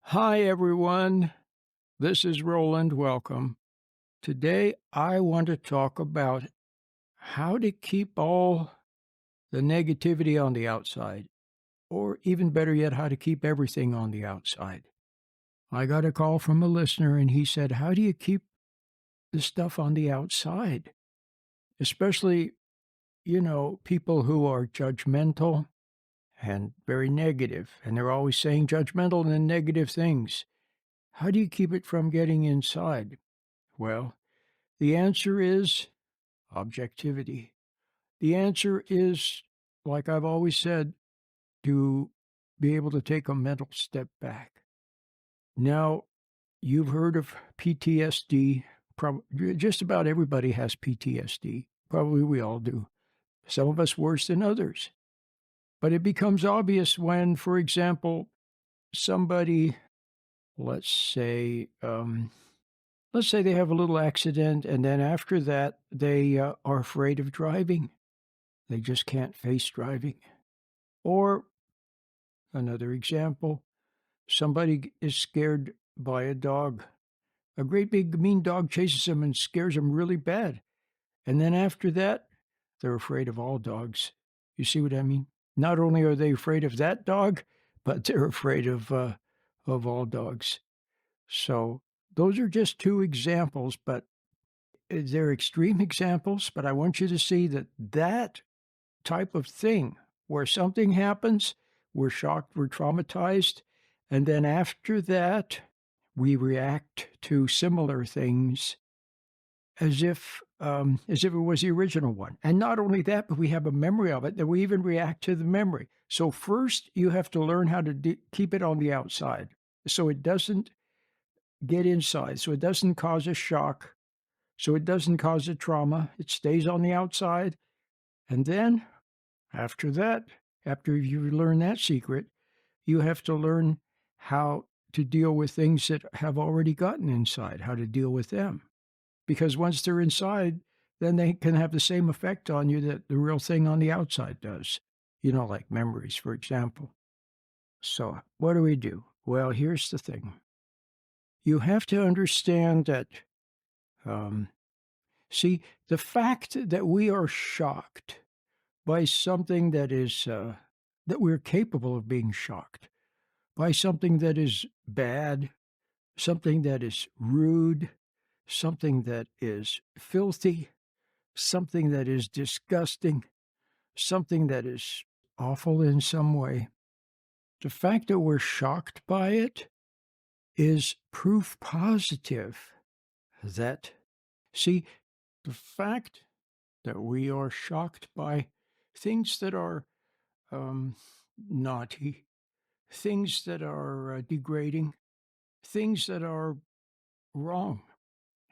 Hi, everyone. This is Roland. Welcome. Today, I want to talk about how to keep all the negativity on the outside, or even better yet, how to keep everything on the outside. I got a call from a listener, and he said, how do you keep the stuff on the outside? Especially, people who are judgmental and very negative, and they're always saying judgmental and negative things. How do you keep it from getting inside? Well, the answer is objectivity. The answer is, like I've always said, to be able to take a mental step back. Now, you've heard of PTSD. Just about everybody has PTSD. Probably we all do. Some of us worse than others. But it becomes obvious when, for example, somebody, let's say, let's say they have a little accident, and then after that, they are afraid of driving. They just can't face driving. Or another example, somebody is scared by a dog. A great big mean dog chases them and scares them really bad. And then after that, they're afraid of all dogs. You see what I mean? Not only are they afraid of that dog, but they're afraid of all dogs. So those are just two examples, but they're extreme examples. But I want you to see that type of thing where something happens, we're shocked, we're traumatized, and then after that, we react to similar things as if it was the original one. And not only that, but we have a memory of it, that we even react to the memory. So first, you have to learn how to keep it on the outside so it doesn't get inside, so it doesn't cause a shock, so it doesn't cause a trauma. It stays on the outside. And then after that, after you learn that secret, you have to learn how to deal with things that have already gotten inside, how to deal with them. Because once they're inside, then they can have the same effect on you that the real thing on the outside does, like memories, for example. So, what do we do? Well, here's the thing. You have to understand that, um, see, the fact that we are shocked by something that we're capable of being shocked by something that is bad, something that is rude, something that is filthy, something that is disgusting, something that is awful in some way. The fact that we're shocked by it is proof positive that, see, the fact that we are shocked by things that are naughty, things that are degrading, things that are wrong.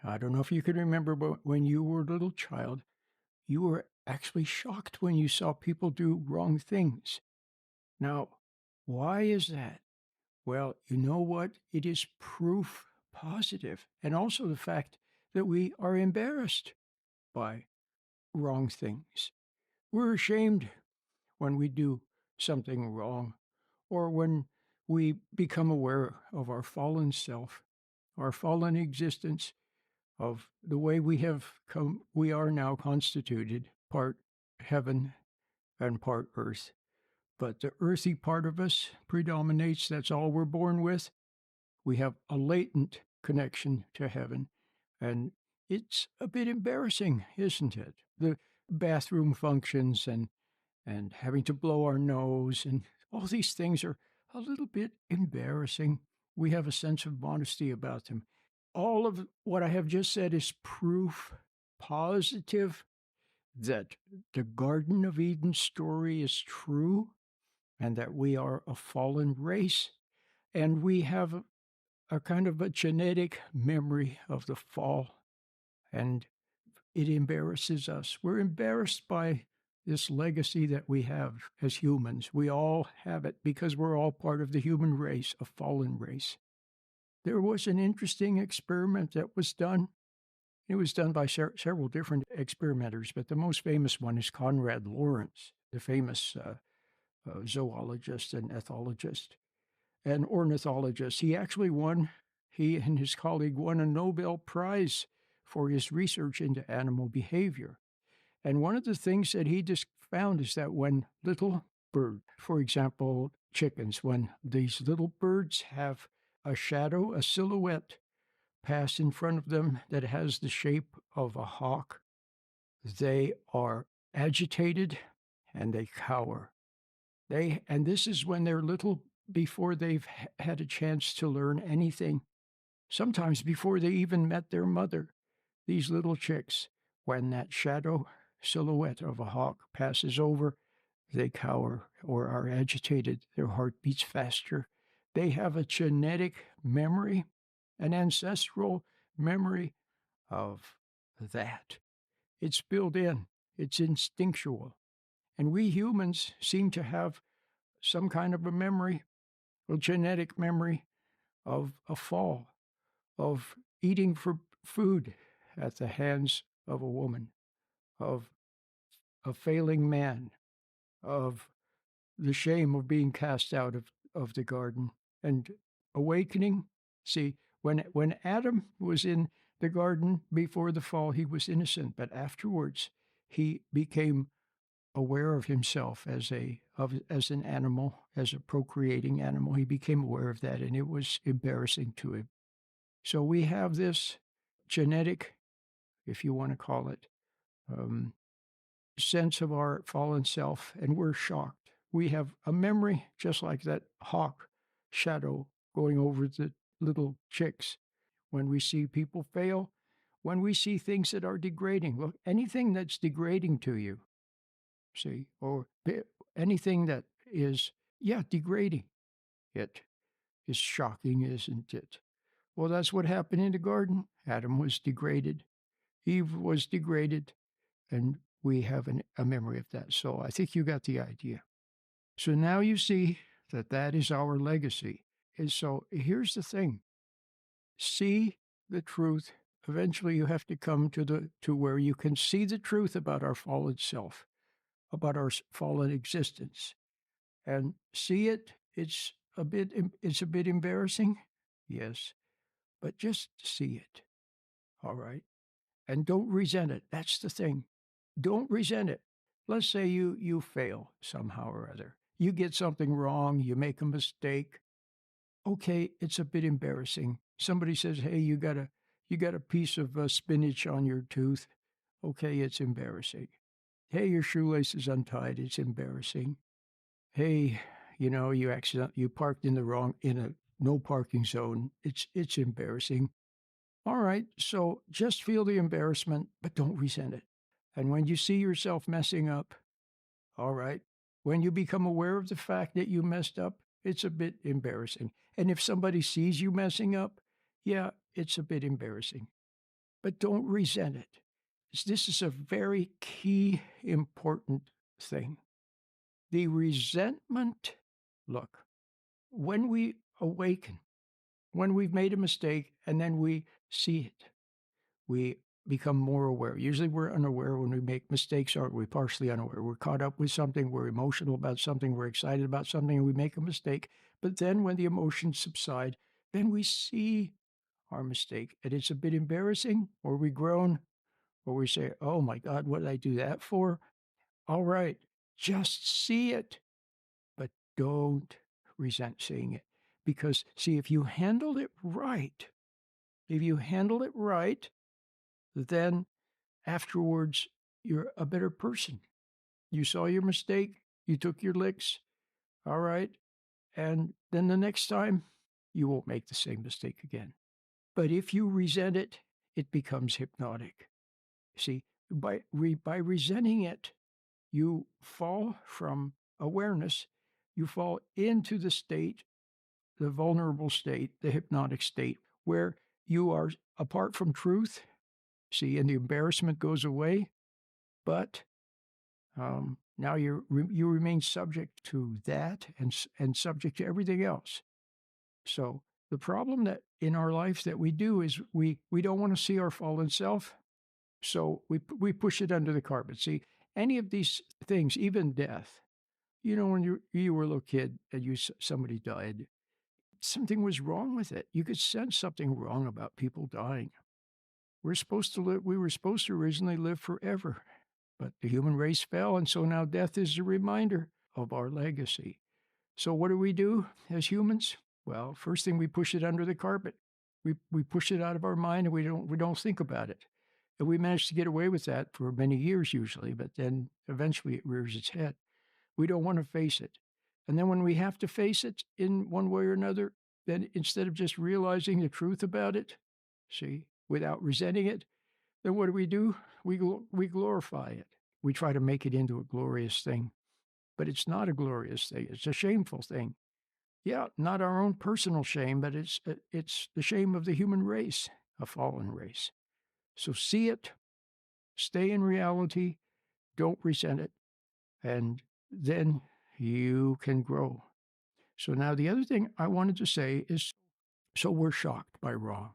I don't know if you can remember, but when you were a little child, you were actually shocked when you saw people do wrong things. Now, why is that? Well, you know what? It is proof positive, and also the fact that we are embarrassed by wrong things. We're ashamed when we do something wrong, or when we become aware of our fallen self, our fallen existence, of the way we are now constituted, part heaven and part earth. But the earthy part of us predominates. That's all we're born with. We have a latent connection to heaven. And it's a bit embarrassing, isn't it? The bathroom functions and having to blow our nose and all these things are a little bit embarrassing. We have a sense of modesty about them. All of what I have just said is proof positive that the Garden of Eden story is true and that we are a fallen race and we have a kind of a genetic memory of the fall, and it embarrasses us. We're embarrassed by this legacy that we have as humans. We all have it because we're all part of the human race, a fallen race. There was an interesting experiment that was done. It was done by several different experimenters, but the most famous one is Conrad Lawrence, the famous zoologist and ethologist. an ornithologist. He and his colleague won a Nobel Prize for his research into animal behavior. And one of the things that he just found is that when little birds, for example, chickens, when these little birds have a shadow, a silhouette pass in front of them that has the shape of a hawk, they are agitated and they cower. And this is when they're little, before they've had a chance to learn anything, sometimes before they even met their mother. These little chicks, when that shadow silhouette of a hawk passes over, they cower or are agitated. Their heart beats faster. They have a genetic memory, an ancestral memory of that. It's built in, it's instinctual. And we humans seem to have some kind of a memory, a genetic memory of a fall, of eating for food at the hands of a woman, of a failing man, of the shame of being cast out of the garden, and awakening. See, when Adam was in the garden before the fall, he was innocent, but afterwards he became aware of himself as an animal, as a procreating animal. He became aware of that, and it was embarrassing to him. So we have this genetic, if you want to call it, sense of our fallen self, and we're shocked. We have a memory just like that hawk shadow going over the little chicks. When we see people fail, when we see things that are degrading, look, anything that's degrading to you, see, or anything that is, degrading, it is shocking, isn't it? Well, that's what happened in the garden. Adam was degraded. Eve was degraded. And we have a memory of that. So I think you got the idea. So now you see that that is our legacy. And so here's the thing. See the truth. Eventually you have to come to where you can see the truth about our fallen self, about our fallen existence. And see it. It's a bit embarrassing. Yes. But just see it. All right. And don't resent it. That's the thing. Don't resent it. Let's say you fail somehow or other. You get something wrong, you make a mistake. Okay, it's a bit embarrassing. Somebody says, "Hey, you got a piece of spinach on your tooth." Okay, it's embarrassing. Hey, your shoelace is untied. It's embarrassing. Hey, you parked in a no parking zone. It's embarrassing. All right, so just feel the embarrassment, but don't resent it. And when you see yourself messing up, all right, when you become aware of the fact that you messed up, it's a bit embarrassing. And if somebody sees you messing up, yeah, it's a bit embarrassing. But don't resent it. This is a very key, important thing. The resentment, look, when we awaken, when we've made a mistake and then we see it, we become more aware. Usually we're unaware when we make mistakes, aren't we? Partially unaware. We're caught up with something, we're emotional about something, we're excited about something, and we make a mistake. But then when the emotions subside, then we see our mistake. And it's a bit embarrassing, or we groan, or we say, "Oh my God, what did I do that for?" All right, just see it, but don't resent seeing it. Because, see, if you handle it right, then afterwards, you're a better person. You saw your mistake, you took your licks, all right, and then the next time, you won't make the same mistake again. But if you resent it, it becomes hypnotic. See, by resenting it, you fall from awareness, you fall into the state, the vulnerable state, the hypnotic state, where you are apart from truth. See, and the embarrassment goes away, but now you remain subject to that and subject to everything else. So the problem that in our life that we do is we don't want to see our fallen self, so we push it under the carpet. See, any of these things, even death. When you were a little kid and somebody died, something was wrong with it. You could sense something wrong about people dying. We were supposed to originally live forever, but the human race fell, and so now death is a reminder of our legacy. So what do we do as humans? Well, first thing, we push it under the carpet. We push it out of our mind, and we don't think about it. And we manage to get away with that for many years usually, but then eventually it rears its head. We don't want to face it. And then when we have to face it in one way or another, then instead of just realizing the truth about it, see, without resenting it, then what do? We glorify it. We try to make it into a glorious thing, but it's not a glorious thing. It's a shameful thing. Yeah, not our own personal shame, but it's the shame of the human race, a fallen race. So see it, stay in reality, don't resent it, and then you can grow. So now the other thing I wanted to say is, so we're shocked by wrong.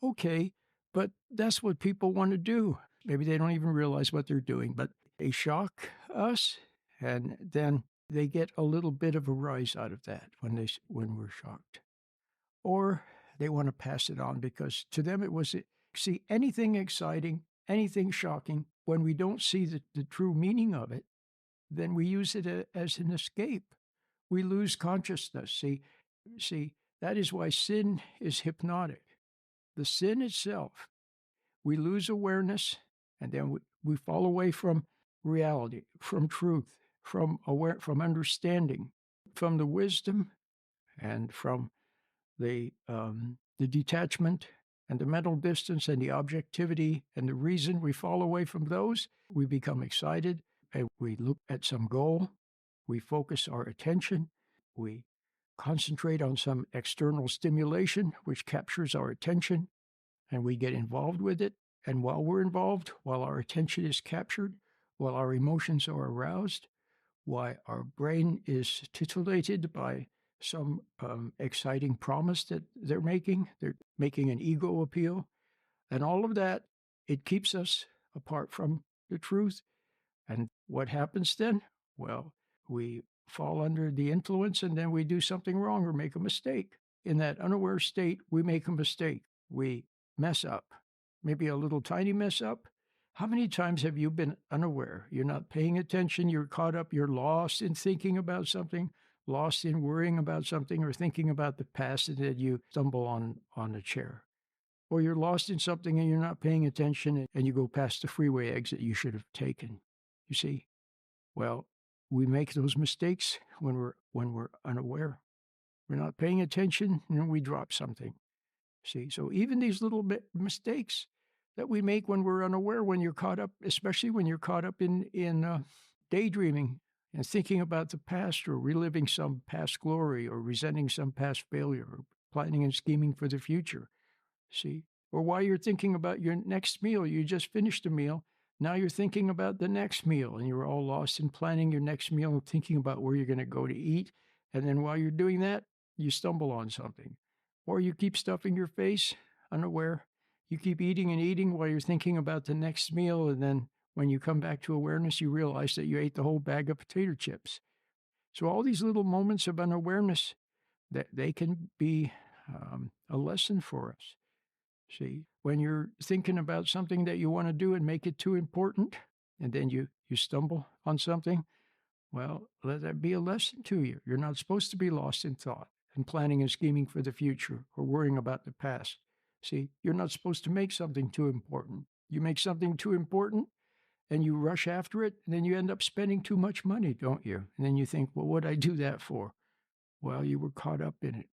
Okay, but that's what people want to do. Maybe they don't even realize what they're doing, but they shock us, and then they get a little bit of a rise out of that when we're shocked. Or they want to pass it on because to them it was, see, anything exciting, anything shocking, when we don't see the true meaning of it, then we use it as an escape. We lose consciousness. See, that is why sin is hypnotic. The sin itself, we lose awareness, and then we fall away from reality, from truth, from understanding, from the wisdom, and from the detachment and the mental distance and the objectivity and the reason. We fall away from those. We become excited, and we look at some goal. We focus our attention. We concentrate on some external stimulation, which captures our attention, and we get involved with it. And while we're involved, while our attention is captured, while our emotions are aroused, while our brain is titillated by some exciting promise that they're making an ego appeal, and all of that, it keeps us apart from the truth. And what happens then? Well, we fall under the influence, and then we do something wrong or make a mistake. In that unaware state, we make a mistake. We mess up, maybe a little tiny mess up. How many times have you been unaware? You're not paying attention, you're caught up, you're lost in thinking about something, lost in worrying about something, or thinking about the past, and then you stumble on a chair. Or you're lost in something and you're not paying attention, and you go past the freeway exit you should have taken. You see? Well, we make those mistakes when we're unaware. We're not paying attention, and we drop something. See? So even these little mistakes that we make when we're unaware, when you're caught up, especially when you're caught up in daydreaming and thinking about the past, or reliving some past glory, or resenting some past failure, or planning and scheming for the future. See? Or while you're thinking about your next meal, you just finished a meal, now you're thinking about the next meal, and you're all lost in planning your next meal and thinking about where you're going to go to eat. And then while you're doing that, you stumble on something. Or you keep stuffing your face, unaware. You keep eating and eating while you're thinking about the next meal, and then when you come back to awareness, you realize that you ate the whole bag of potato chips. So all these little moments of unawareness, that they can be a lesson for us. See, when you're thinking about something that you want to do and make it too important, and then you stumble on something, well, let that be a lesson to you. You're not supposed to be lost in thought and planning and scheming for the future, or worrying about the past. See, you're not supposed to make something too important. You make something too important and you rush after it, and then you end up spending too much money, don't you? And then you think, well, what'd I do that for? Well, you were caught up in it.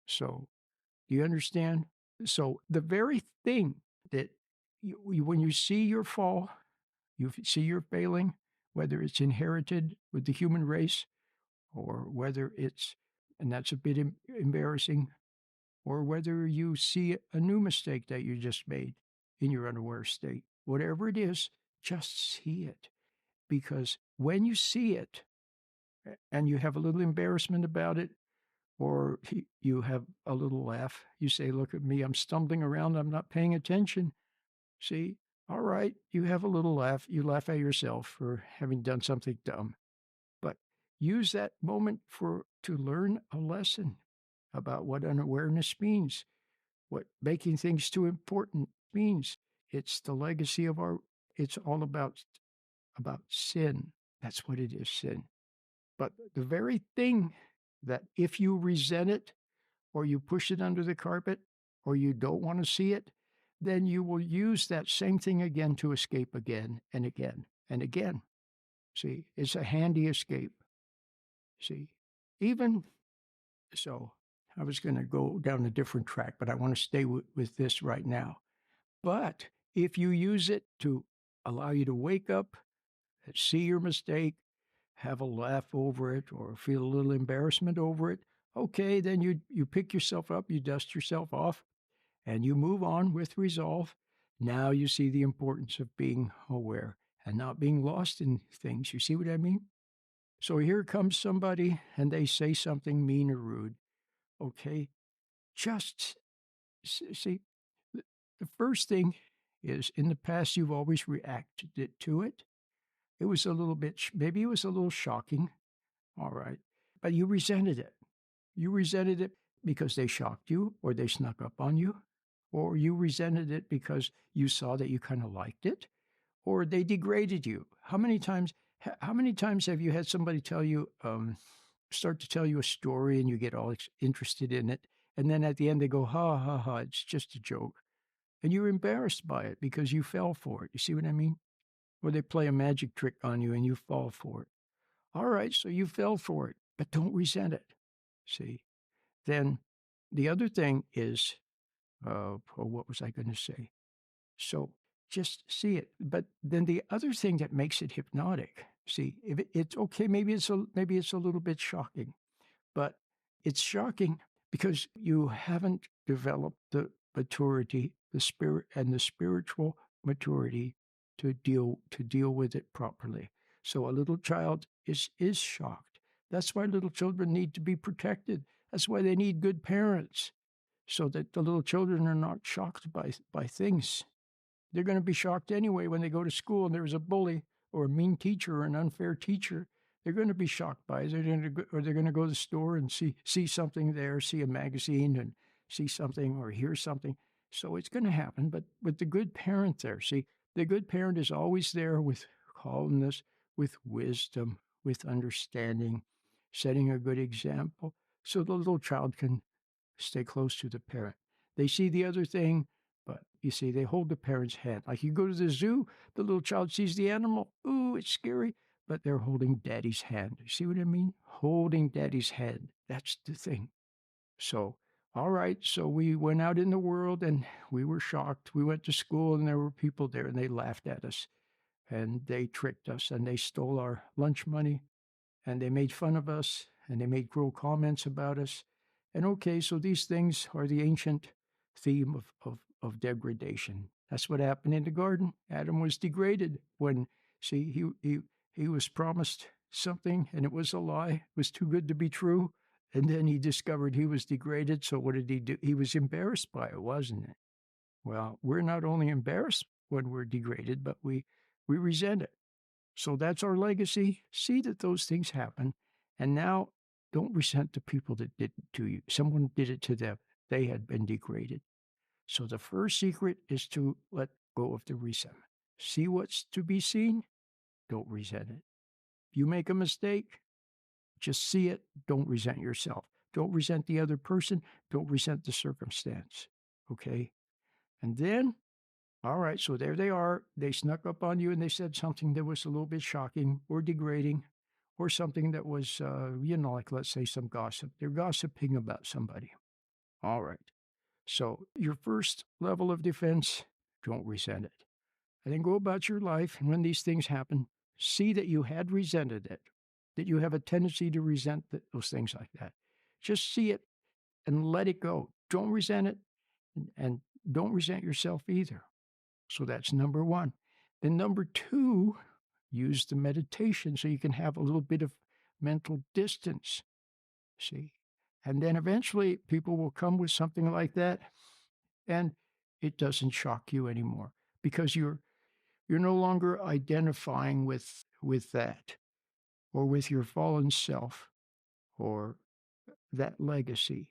So, do you understand? So the very thing that when you see your fall, you see your failing, whether it's inherited with the human race, or whether it's, and that's a bit embarrassing, or whether you see a new mistake that you just made in your unaware state, whatever it is, just see it. Because when you see it and you have a little embarrassment about it, or you have a little laugh, you say, look at me, I'm stumbling around, I'm not paying attention. See, all right, you have a little laugh, you laugh at yourself for having done something dumb. But use that moment to learn a lesson. about what unawareness means, what making things too important means. It's the legacy of it's all about sin. That's what it is, sin. But the very thing that if you resent it, or you push it under the carpet, or you don't want to see it, then you will use that same thing again to escape again and again and again. See, it's a handy escape. See, even so, I was going to go down a different track, but I want to stay with this right now. But if you use it to allow you to wake up, see your mistake, have a laugh over it, or feel a little embarrassment over it, okay, then you pick yourself up, you dust yourself off, and you move on with resolve. Now you see the importance of being aware and not being lost in things. You see what I mean? So here comes somebody and they say something mean or rude. Okay, just see, the first thing is in the past, you've always reacted to it. It was a little bit, maybe it was a little shocking. All right. But you resented it. You resented it because they shocked you or they snuck up on you, or you resented it because you saw that you kind of liked it, or they degraded you. How many times have you had somebody start to tell you a story and you get all interested in it, and then at the end they go, ha ha ha, it's just a joke, and you're embarrassed by it because you fell for it. You see what I mean? Or they play a magic trick on you and you fall for it. All right, so you fell for it, but don't resent it. See? Then the other thing is, what was I going to say? So just see it. But then the other thing that makes it hypnotic, see, if it's okay, maybe it's a little bit shocking, but it's shocking because you haven't developed the maturity, the spirit, and the spiritual maturity to deal with it properly. So a little child is shocked. That's why little children need to be protected. That's why they need good parents, so that the little children are not shocked by things. They're going to be shocked anyway when they go to school and there's a bully or a mean teacher or an unfair teacher. They're going to be shocked by it. They're going to go to the store and see something there, see a magazine and see something or hear something. So it's going to happen. But with the good parent there, see, the good parent is always there with calmness, with wisdom, with understanding, setting a good example so the little child can stay close to the parent. They see the other thing, but you see, they hold the parent's hand. Like you go to the zoo, the little child sees the animal. Ooh, it's scary. But they're holding daddy's hand. You see what I mean? Holding daddy's hand. That's the thing. So, all right. So we went out in the world and we were shocked. We went to school and there were people there and they laughed at us and they tricked us and they stole our lunch money and they made fun of us and they made cruel comments about us. And okay, so these things are the ancient theme of degradation. That's what happened in the garden. Adam was degraded when, see, he was promised something and it was a lie. It was too good to be true. And then he discovered he was degraded. So what did he do? He was embarrassed by it, wasn't it? Well, we're not only embarrassed when we're degraded, but we resent it. So that's our legacy. See that those things happen. And now don't resent the people that did it to you. Someone did it to them. They had been degraded. So the first secret is to let go of the resentment. See what's to be seen. Don't resent it. You make a mistake, just see it. Don't resent yourself. Don't resent the other person. Don't resent the circumstance. Okay? And then all right, so there they are. They snuck up on you and they said something that was a little bit shocking or degrading or something that was, like let's say some gossip. They're gossiping about somebody. All right. So your first level of defense, don't resent it. And then go about your life. And when these things happen, see that you had resented it, that you have a tendency to resent those things like that. Just see it and let it go. Don't resent it and don't resent yourself either. So that's number one. Then number two, use the meditation so you can have a little bit of mental distance. See? And then eventually people will come with something like that and it doesn't shock you anymore because you're no longer identifying with that or with your fallen self or that legacy.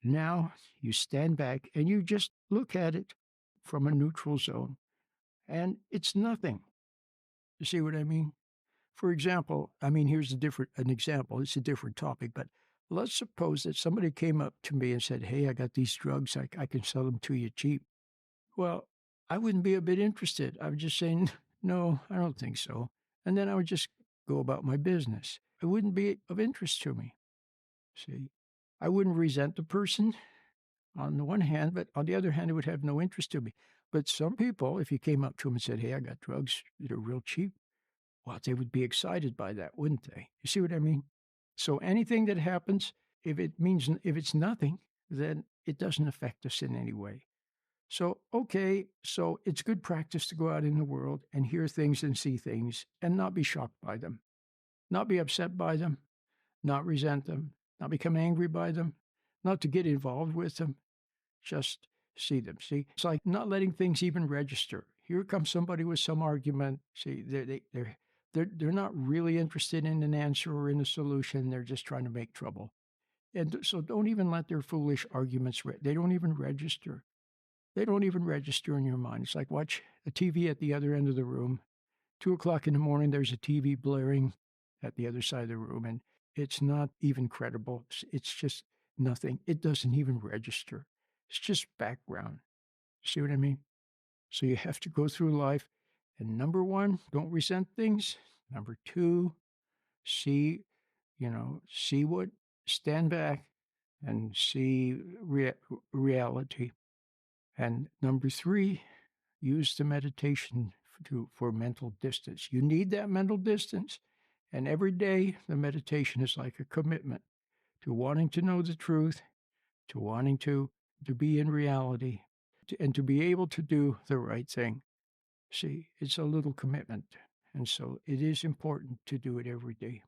Now you stand back and you just look at it from a neutral zone, and it's nothing. You see what I mean? For example, I mean, here's an example. It's a different topic, but let's suppose that somebody came up to me and said, "Hey, I got these drugs. I can sell them to you cheap." Well, I wouldn't be a bit interested. I would just say, "No, I don't think so." And then I would just go about my business. It wouldn't be of interest to me. See, I wouldn't resent the person on the one hand, but on the other hand, it would have no interest to me. But some people, if you came up to them and said, "Hey, I got drugs that are real cheap," well, they would be excited by that, wouldn't they? You see what I mean? So anything that happens, if it's nothing, then it doesn't affect us in any way. So, okay, so it's good practice to go out in the world and hear things and see things and not be shocked by them, not be upset by them, not resent them, not become angry by them, not to get involved with them, just see them. See, it's like not letting things even register. Here comes somebody with some argument. See, they're not really interested in an answer or in a solution. They're just trying to make trouble. And so don't even let their foolish arguments, they don't even register. They don't even register in your mind. It's like watch a TV at the other end of the room. 2 o'clock in the morning, there's a TV blaring at the other side of the room, and it's not even credible. It's just nothing. It doesn't even register. It's just background. See what I mean? So you have to go through life, and number one, don't resent things. Number two, see, see what, stand back and see reality. And number three, use the meditation for mental distance. You need that mental distance. And every day, the meditation is like a commitment to wanting to know the truth, to wanting to be in reality, and to be able to do the right thing. See, it's a little commitment. And so it is important to do it every day.